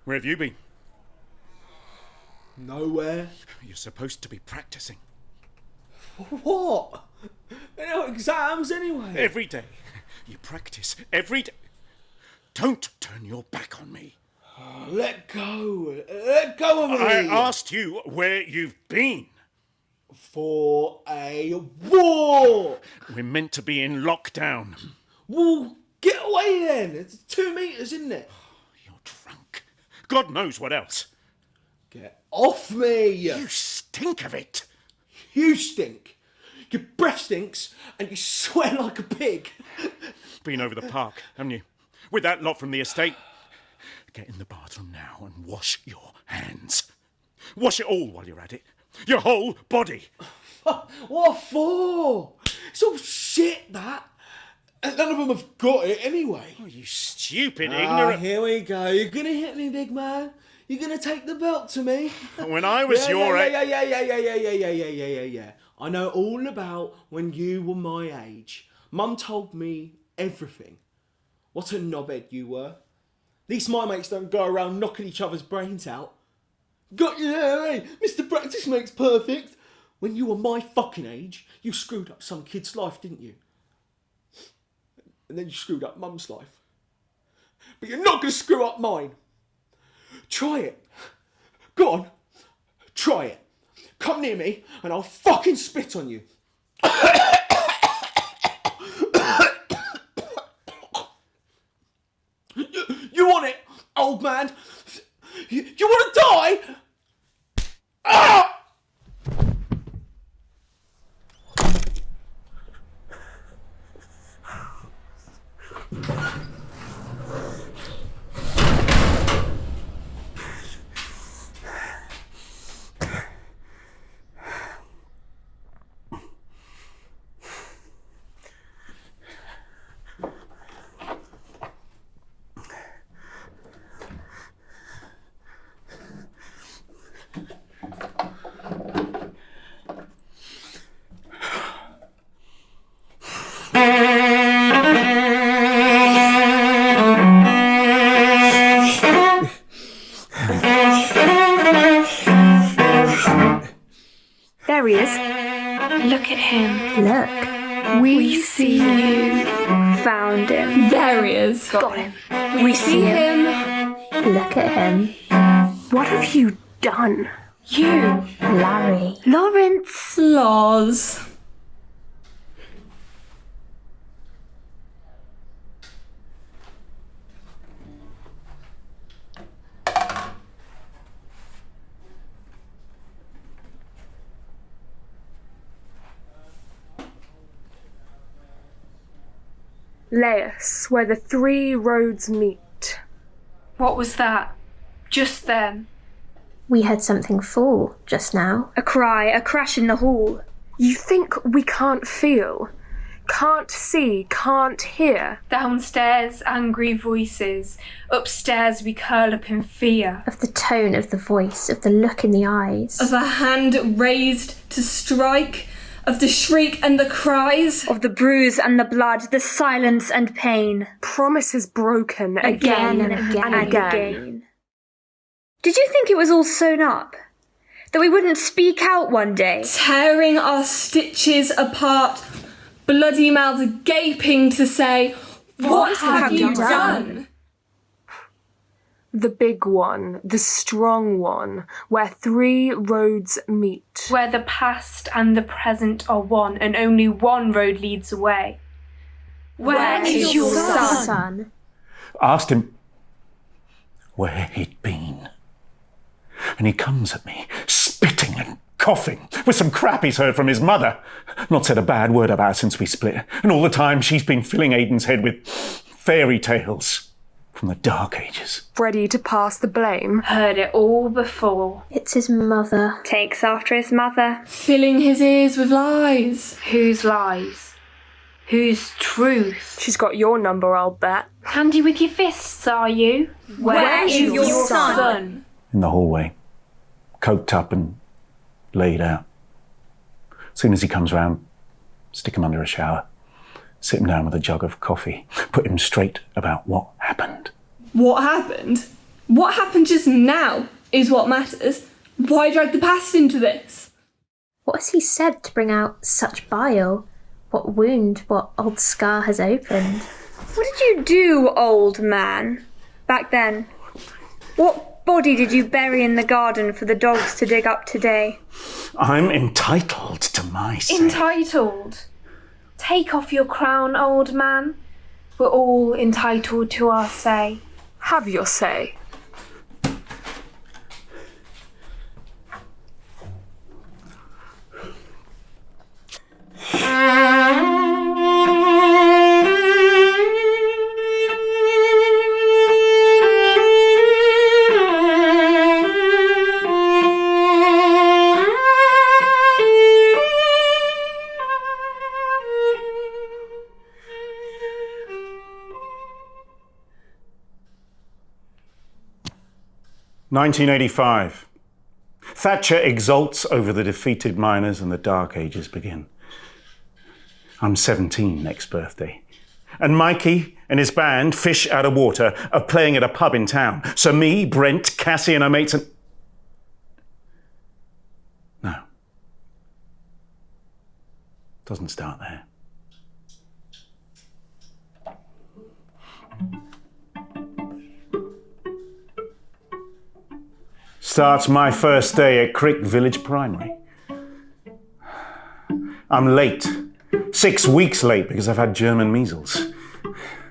Where have you been? Nowhere. You're supposed to be practicing. What? They're not exams anyway. Every day. You practice every day. Don't turn your back on me. Oh, let go. Let go of me. I asked you where you've been. For a war. We're meant to be in lockdown. Well, get away then. It's 2 meters, isn't it? You're drunk. God knows what else. Get off me. You stink of it. You stink. Your breath stinks and you sweat like a pig. Been over the park, haven't you? With that lot from the estate. Get in the bathroom now and wash your hands. Wash it all while you're at it. Your whole body. What for? It's all shit, that. And none of them have got it anyway. Oh, you stupid, ignorant... Here we go. You're going to hit me, big man. You're going to take the belt to me. When I was your age... Yeah. I know all about when you were my age. Mum told me everything. What a knobhead you were. At least my mates don't go around knocking each other's brains out. Got you there, eh? Mr. Practice makes perfect. When you were my fucking age, you screwed up some kid's life, didn't you? And then you screwed up Mum's life. But you're not going to screw up mine. Try it. Go on. Try it. Come near me and I'll fucking spit on you. You want it, old man? You want to die? Ah! There he is. Look at him. Look. We see you. Found him. There he is. Got him. We see him. Look at him. What have you done? You. Larry. Lawrence. Loz. Laius, where the 3 roads meet. What was that? Just then. We heard something fall just now. A cry, a crash in the hall. You think we can't feel? Can't see, can't hear? Downstairs, angry voices. Upstairs, we curl up in fear. Of the tone of the voice, of the look in the eyes. Of a hand raised to strike. Of the shriek and the cries. Of the bruise and the blood, the silence and pain. Promises broken again and again. Did you think it was all sewn up? That we wouldn't speak out one day? Tearing our stitches apart, bloody mouths gaping to say, "What have you done?" The big one, the strong one, where 3 roads meet. Where the past and the present are one, and only one road leads away. Where is your son? Asked him where he'd been. And he comes at me, spitting and coughing, with some crap he's heard from his mother. Not said a bad word about her since we split. And all the time she's been filling Aiden's head with fairy tales from the Dark Ages. Ready to pass the blame? Heard it all before. It's his mother. Takes after his mother. Filling his ears with lies. Whose lies? Whose truth? She's got your number, I'll bet. Handy with your fists, are you? Where is your son? In the hallway, coked up and laid out. As soon as he comes round, stick him under a shower, sit him down with a jug of coffee, put him straight about what happened. What happened? What happened just now is what matters. Why drag the past into this? What has he said to bring out such bile? What wound, what old scar has opened? What did you do, old man, back then? What body did you bury in the garden for the dogs to dig up today? I'm entitled to my say. Entitled? Take off your crown, old man. We're all entitled to our say. Have your say. "1985. Thatcher exults over the defeated miners and the Dark Ages begin. I'm 17 next birthday. And Mikey and his band, Fish Out of Water, are playing at a pub in town. So me, Brent, Cassie and our mates and... No. Doesn't start there. Starts my first day at Crick Village Primary. I'm late. 6 weeks late because I've had German measles.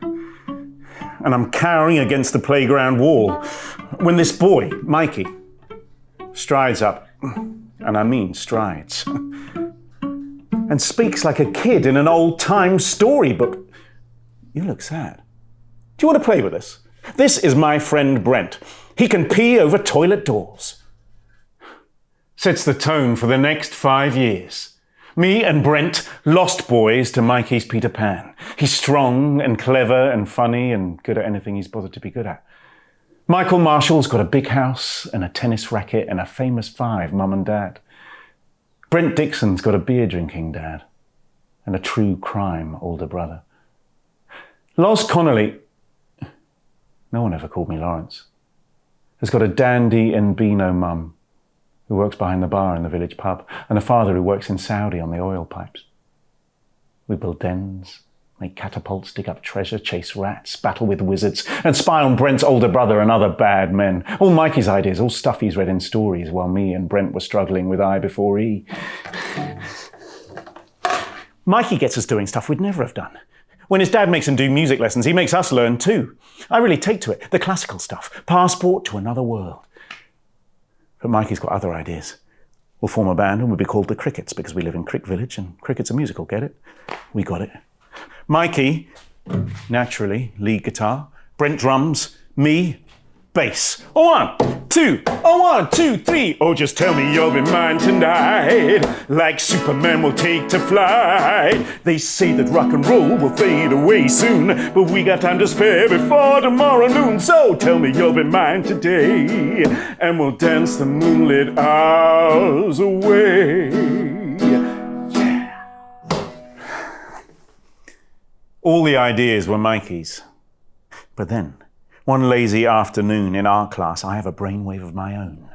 And I'm cowering against the playground wall when this boy, Mikey, strides up, and I mean strides, and speaks like a kid in an old-time storybook. You look sad. Do you want to play with us? This is my friend Brent. He can pee over toilet doors. Sets the tone for the next 5 years. Me and Brent, lost boys to Mikey's Peter Pan. He's strong and clever and funny and good at anything he's bothered to be good at. Michael Marshall's got a big house and a tennis racket and a famous 5 mum and dad. Brent Dixon's got a beer drinking dad and a true crime older brother. Loz Connolly, no one ever called me Lawrence, has got a dandy and Beano mum who works behind the bar in the village pub, and a father who works in Saudi on the oil pipes. We build dens, make catapults, dig up treasure, chase rats, battle with wizards, and spy on Brent's older brother and other bad men. All Mikey's ideas, all stuff he's read in stories, while me and Brent were struggling with I before E. Mikey gets us doing stuff we'd never have done. When his dad makes him do music lessons, he makes us learn too. I really take to it, the classical stuff, passport to another world. But Mikey's got other ideas. We'll form a band and we'll be called the Crickets because we live in Crick Village and cricket's a musical, get it? We got it. Mikey, naturally, lead guitar. Brent drums. Me, bass. 1, 2, 1, 2, 3. Oh, just tell me you'll be mine tonight. Like Superman will take to flight. They say that rock and roll will fade away soon, but we got time to spare before tomorrow noon. So tell me you'll be mine today, and we'll dance the moonlit hours away. Yeah. All the ideas were Mikey's. But then, one lazy afternoon in art class, I have a brainwave of my own.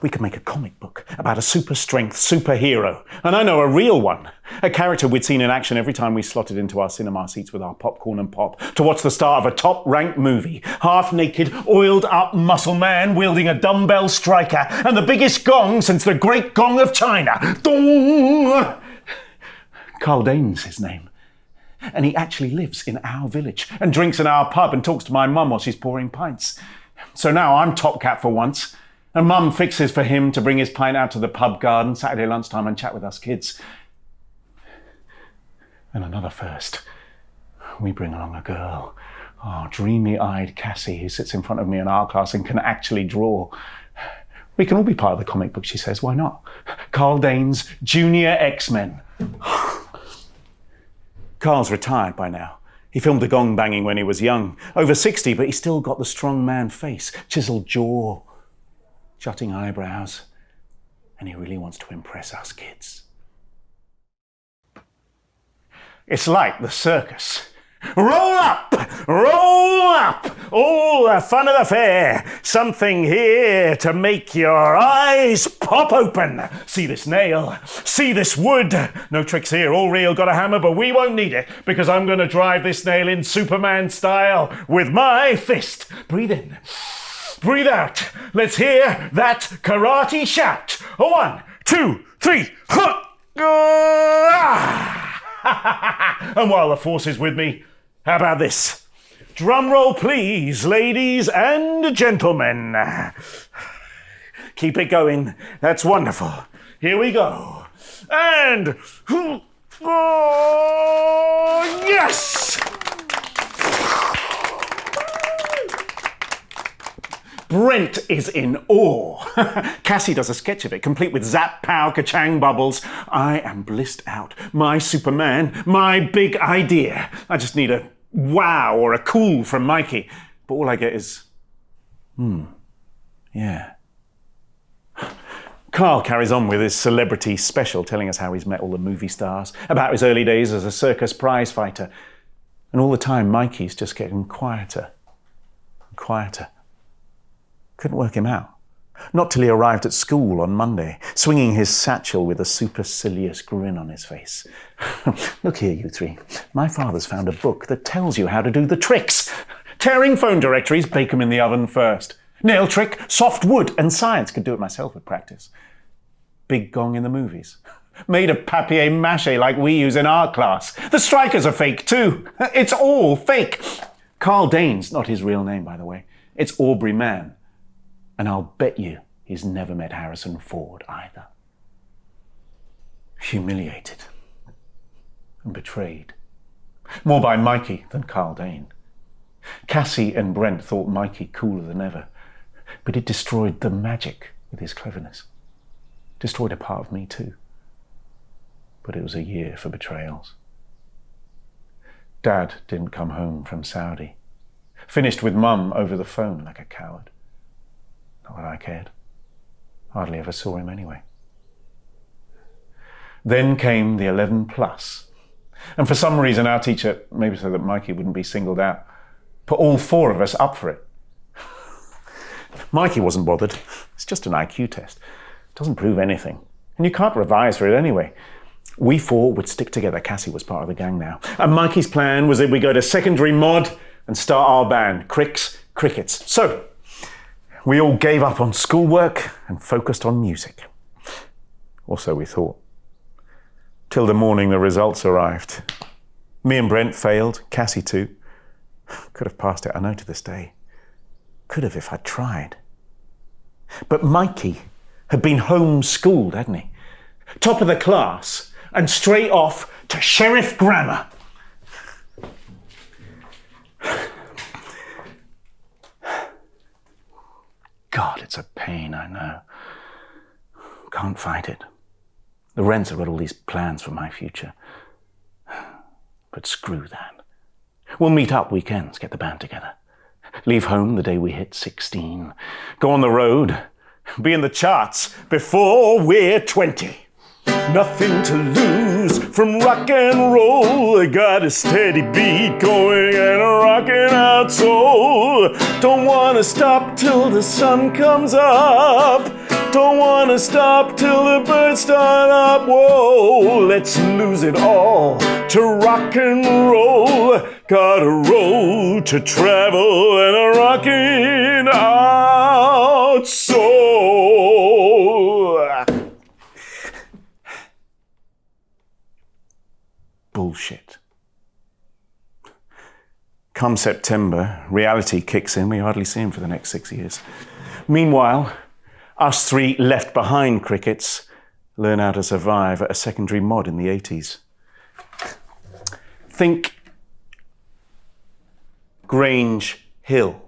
We could make a comic book about a super-strength superhero, and I know a real one. A character we'd seen in action every time we slotted into our cinema seats with our popcorn and pop to watch the start of a top-ranked movie. Half-naked, oiled-up muscle man wielding a dumbbell striker and the biggest gong since the Great Gong of China. Dong! Carl Dane's his name. And he actually lives in our village and drinks in our pub and talks to my mum while she's pouring pints. So now I'm top cat for once, and mum fixes for him to bring his pint out to the pub garden Saturday lunchtime and chat with us kids. And another first. We bring along a girl. Oh, dreamy-eyed Cassie, who sits in front of me in art class and can actually draw. We can all be part of the comic book, she says. Why not? Carl Dane's Junior X-Men. Carl's retired by now. He filmed the gong banging when he was young. Over 60, but he's still got the strong man face, chiseled jaw, jutting eyebrows, and he really wants to impress us kids. It's like the circus. Roll up! Roll up! All the fun of the fair. Something here to make your eyes pop open. See this nail? See this wood? No tricks here, all real, got a hammer, but we won't need it because I'm going to drive this nail in Superman style with my fist. Breathe in. Breathe out. Let's hear that karate shout. 1, 2, 3. And while the force is with me, how about this? Drum roll, please, ladies and gentlemen. Keep it going. That's wonderful. Here we go. And... oh, yes! Brent is in awe. Cassie does a sketch of it, complete with zap, pow, ka-chang bubbles. I am blissed out. My Superman, my big idea. I just need a wow or a cool from Mikey. But all I get is, yeah. Carl carries on with his celebrity special, telling us how he's met all the movie stars, about his early days as a circus prize fighter. And all the time, Mikey's just getting quieter and quieter. Couldn't work him out. Not till he arrived at school on Monday, swinging his satchel with a supercilious grin on his face. Look here, you three. My father's found a book that tells you how to do the tricks. Tearing phone directories, bake them in the oven first. Nail trick, soft wood, and science. Could do it myself with practice. Big gong in the movies. Made of papier-mâché like we use in art class. The strikers are fake too. It's all fake. Carl Dane's not his real name, by the way. It's Aubrey Mann. And I'll bet you he's never met Harrison Ford either. Humiliated and betrayed. More by Mikey than Carl Dane. Cassie and Brent thought Mikey cooler than ever, but it destroyed the magic with his cleverness. Destroyed a part of me too. But it was a year for betrayals. Dad didn't come home from Saudi. Finished with Mum over the phone like a coward. Not that I cared. Hardly ever saw him anyway. Then came the 11 plus. And for some reason our teacher, maybe so that Mikey wouldn't be singled out, put all 4 of us up for it. Mikey wasn't bothered. It's just an IQ test. Doesn't prove anything. And you can't revise for it anyway. We 4 would stick together. Cassie was part of the gang now. And Mikey's plan was that we go to secondary mod and start our band, Crickets. So, we all gave up on schoolwork and focused on music. Or so we thought. Till the morning the results arrived. Me and Brent failed, Cassie too. Could have passed it, I know to this day. Could have if I'd tried. But Mikey had been homeschooled, hadn't he? Top of the class and straight off to Sheriff Grammar. God, it's a pain, I know. Can't fight it. The rents have got all these plans for my future. But screw that. We'll meet up weekends, get the band together. Leave home the day we hit 16. Go on the road. Be in the charts before we're 20. Nothing to lose from rock and roll. I got a steady beat going and a rocking out soul. Don't wanna stop till the sun comes up. Don't wanna stop till the birds start up. Whoa, let's lose it all to rock and roll. Got a road to travel and a rocking out soul. Bullshit. Come September, reality kicks in. We hardly see him for the next 6 years. Meanwhile, us 3 left behind Crickets learn how to survive at a secondary mod in the 80s. Think Grange Hill.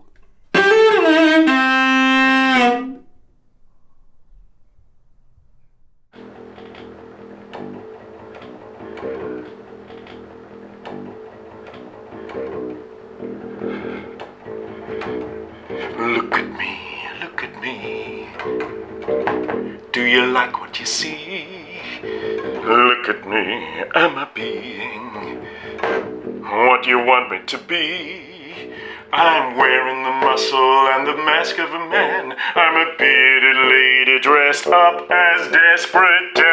Look at me. Do you like what you see? Look at me, am I being what do you want me to be? I'm wearing the muscle and the mask of a man. I'm a bearded lady dressed up as Desperate Dan.